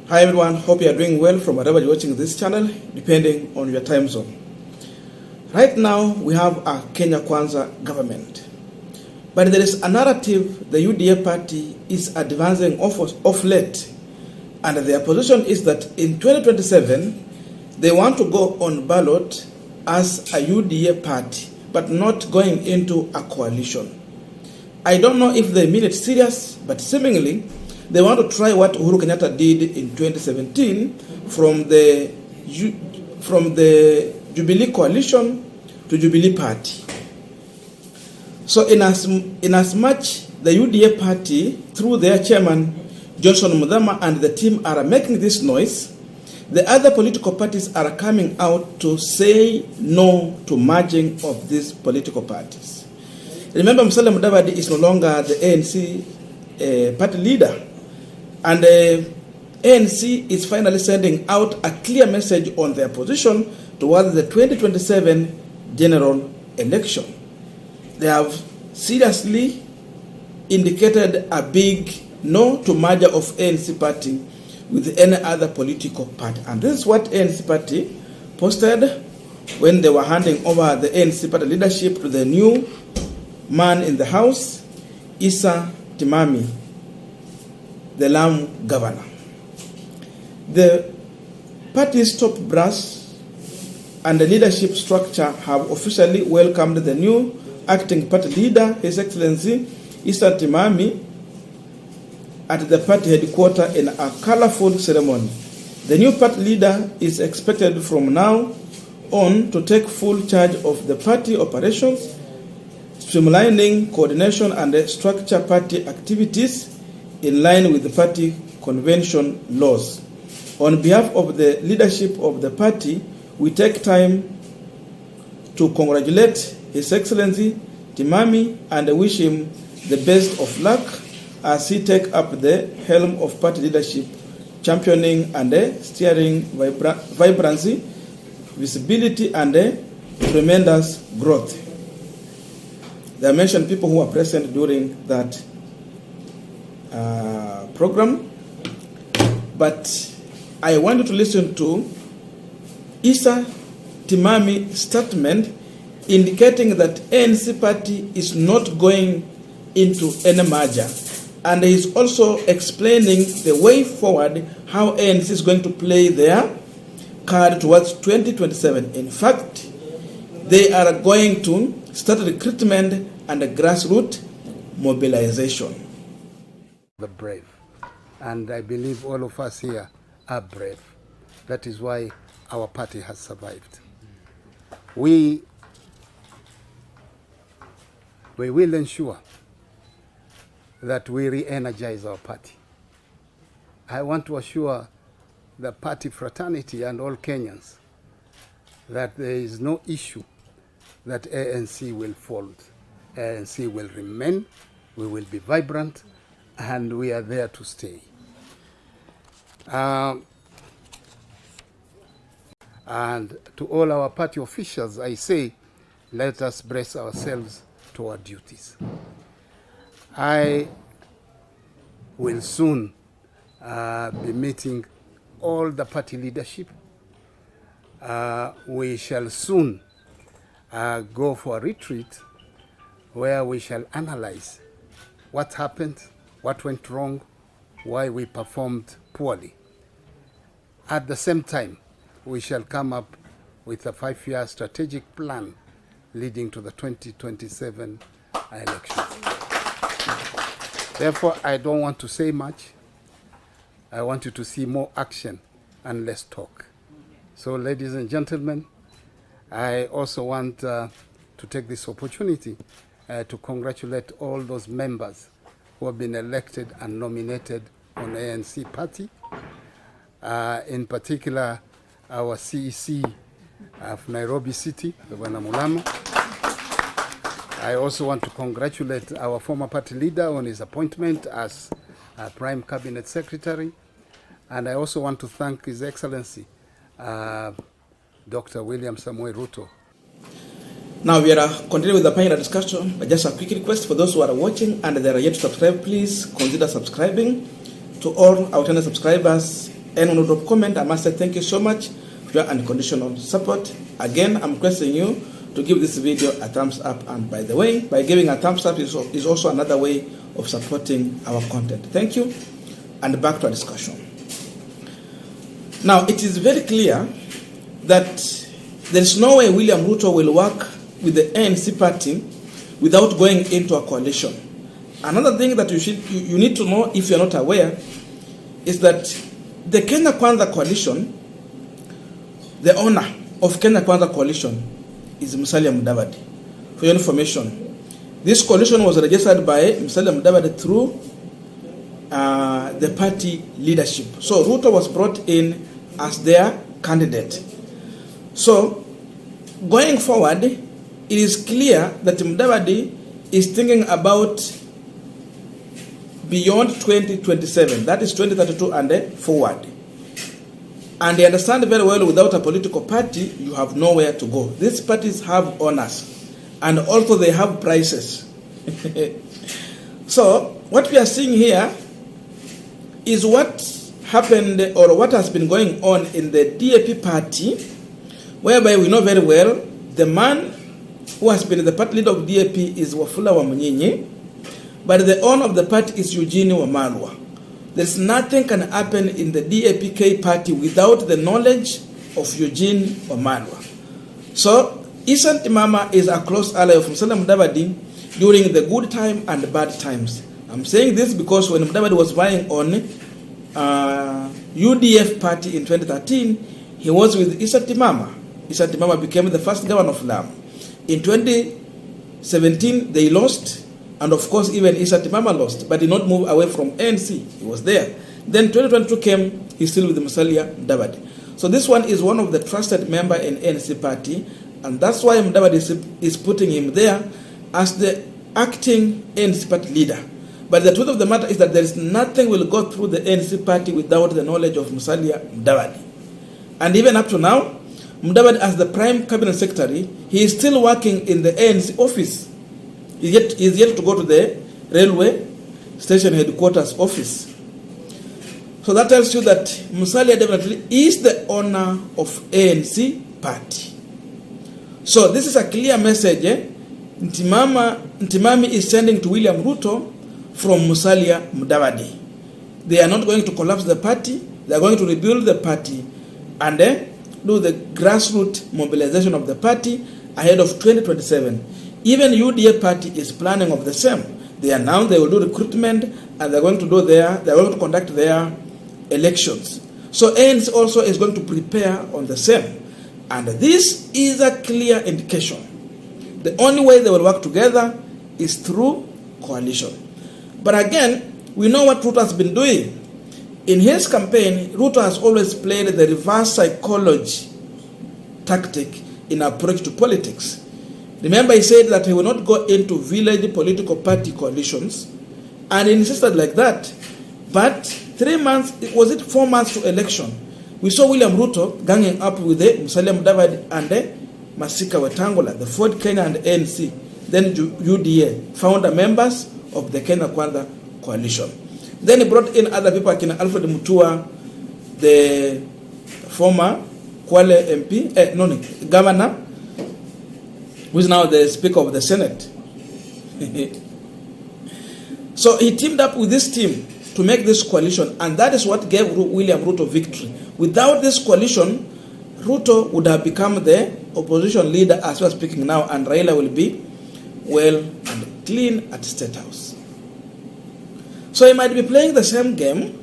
Hi everyone, hope you are doing well from wherever you're watching this channel, depending on your time zone. Right now, we have a Kenya Kwanza government. But there is a narrative the UDA party is advancing off late. And their position is that in 2027, they want to go on ballot as a UDA party, but not going into a coalition. I don't know if they mean it serious, but seemingly, they want to try what Uhuru Kenyatta did in 2017 from the Jubilee coalition to Jubilee party. So in as much the UDA party, through their chairman, Johnson Mudavadi, and the team are making this noise, the other political parties are coming out to say no to merging of these political parties. Remember, Ruto Mudavadi is no longer the ANC party leader. And the ANC is finally sending out a clear message on their position towards the 2027 general election. They have seriously indicated a big no to merger of ANC party with any other political party. And this is what ANC party posted when they were handing over the ANC party leadership to the new man in the house, Issa Timami, the Lamu governor. The party's top brass and the leadership structure have officially welcomed the new acting party leader, His Excellency Issa Timami, at the party headquarters in a colorful ceremony. The new party leader is expected from now on to take full charge of the party operations, streamlining coordination and structure party activities in line with the party convention laws. On behalf of the leadership of the party, we take time to congratulate His Excellency Timami and wish him the best of luck as he take up the helm of party leadership, championing and steering vibrancy, visibility, and tremendous growth. There are mentioned people who are present during that program, but I want you to listen to Issa Timami's statement indicating that ANC party is not going into any merger, and he is also explaining the way forward how ANC is going to play their card towards 2027. In fact, they are going to start recruitment and grassroots mobilization. The brave, and I believe all of us here are brave. That is why our party has survived. We will ensure that we re-energize our party. I want to assure the party fraternity and all Kenyans that there is no issue that ANC will fold. ANC will remain, we will be vibrant, and we are there to stay. And to all our party officials, I say, let us brace ourselves to our duties. I will soon be meeting all the party leadership. We shall soon go for a retreat where we shall analyze what happened, what went wrong, why we performed poorly. At the same time, we shall come up with a 5-year strategic plan leading to the 2027 elections. Therefore, I don't want to say much. I want you to see more action and less talk. So, ladies and gentlemen, I also want to take this opportunity to congratulate all those members who have been elected and nominated on ANC party. In particular, our CEC of Nairobi City, Bwana Mulama. I also want to congratulate our former party leader on his appointment as Prime Cabinet Secretary. And I also want to thank His Excellency, Dr. William Samoei Ruto. Now we are continuing with the panel discussion. Just a quick request for those who are watching and they are yet to subscribe, please consider subscribing. To all our channel subscribers, Anyone who drop comment, I must say thank you so much for your unconditional support. Again, I'm requesting you to give this video a thumbs up, and by the way, by giving a thumbs up is also another way of supporting our content. Thank you, and back to our discussion. Now, it is very clear that there is no way William Ruto will work with the ANC party without going into a coalition. Another thing that you need to know, if you're not aware, is that the Kenya Kwanza coalition, the owner of Kenya Kwanza coalition is Musalia Mudavadi. For your information, this coalition was registered by Musalia Mudavadi through the party leadership. So Ruto was brought in as their candidate. So going forward, it is clear that Mudavadi is thinking about beyond 2027, that is 2032 and forward. And they understand very well, without a political party, you have nowhere to go. These parties have owners, and also they have prices. So what we are seeing here is what happened, or what has been going on in the DAP party, whereby we know very well the man who has been the party leader of DAP is Wafula Wamunyinyi, but the owner of the party is Eugene Wamalwa. There's nothing can happen in the DAPK party without the knowledge of Eugene Wamalwa. So Issa Timama is a close ally of Musalia Mudavadi during the good time and bad times. I'm saying this because when Mudavadi was vying on UDF party in 2013, he was with Issa Timama. Issa Timama became the first governor of Lamu. In 2017, they lost, and of course, even Issa Timama lost, but did not move away from ANC. He was there. Then 2022 came, he's still with Musalia Mudavadi. So this one is one of the trusted member in ANC party, and that's why Mudavadi is putting him there as the acting ANC party leader. But the truth of the matter is that there is nothing will go through the ANC party without the knowledge of Musalia Mudavadi. And even up to now, Mudavadi, as the prime cabinet secretary, he is still working in the ANC office. He is yet to go to the railway station headquarters office. So that tells you that Musalia definitely is the owner of ANC party. So this is a clear message. Ntimami is sending to William Ruto from Musalia Mudavadi. They are not going to collapse the party. They are going to rebuild the party and do the grassroots mobilization of the party ahead of 2027. Even UDA party is planning of the same. They announced they will do recruitment, and they're going to conduct their elections. So ANC also is going to prepare on the same. And this is a clear indication. The only way they will work together is through coalition. But again, we know what Ruto has been doing. In his campaign, Ruto has always played the reverse psychology tactic in approach to politics. Remember, he said that he will not go into village political party coalitions, and he insisted like that. But 4 months to election, we saw William Ruto ganging up with the Musalia Mudavadi and Masika Wetangula, the Ford Kenya and ANC, then UDA, founder members of the Kenya Kwanza coalition. Then he brought in other people like Alfred Mutua, the former Kwale MP, governor, who is now the Speaker of the Senate. So he teamed up with this team to make this coalition, and that is what gave William Ruto victory. Without this coalition, Ruto would have become the opposition leader as we are speaking now, and Raila will be well and clean at State House. So he might be playing the same game,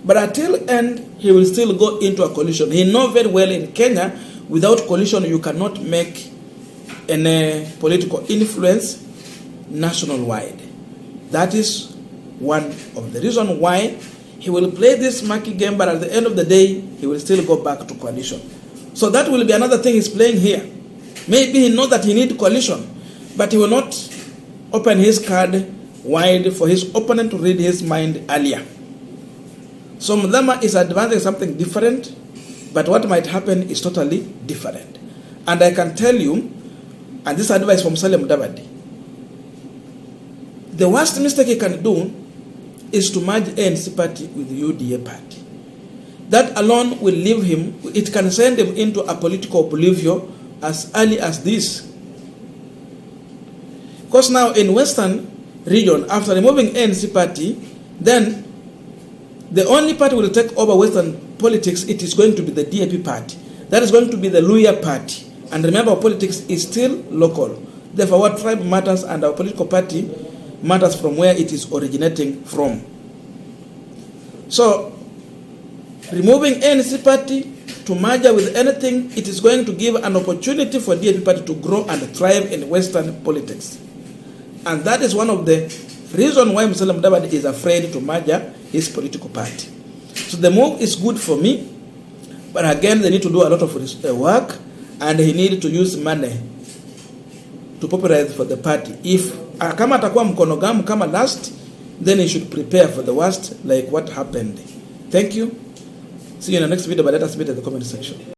but until end, he will still go into a coalition. He knows very well in Kenya, without coalition, you cannot make any political influence national-wide. That is one of the reasons why he will play this murky game, but at the end of the day, he will still go back to coalition. So that will be another thing he's playing here. Maybe he knows that he needs coalition, but he will not open his card wide for his opponent to read his mind earlier. So Mudavadi is advancing something different, but what might happen is totally different. And I can tell you, and this advice from Musalia Mudavadi, the worst mistake he can do is to merge ANC party with the UDA party. that alone will leave him, it can send him into a political oblivion as early as this. Because now in Western region, after removing ANC party, then the only party will take over Western politics, it is going to be the DAP party. That is going to be the Luhya party. And remember, our politics is still local. Therefore, our tribe matters and our political party matters from where it is originating from. So, removing ANC party to merge with anything, it is going to give an opportunity for DAP party to grow and thrive in Western politics. And that is one of the reasons why Mr. Mudavadi is afraid to merge his political party. So the move is good for me, but again, they need to do a lot of work, and he needs to use money to popularize for the party. If kama atakuwa mkonogamu kama last, then he should prepare for the worst, like what happened. Thank you. See you in the next video, but let us meet in the comment section.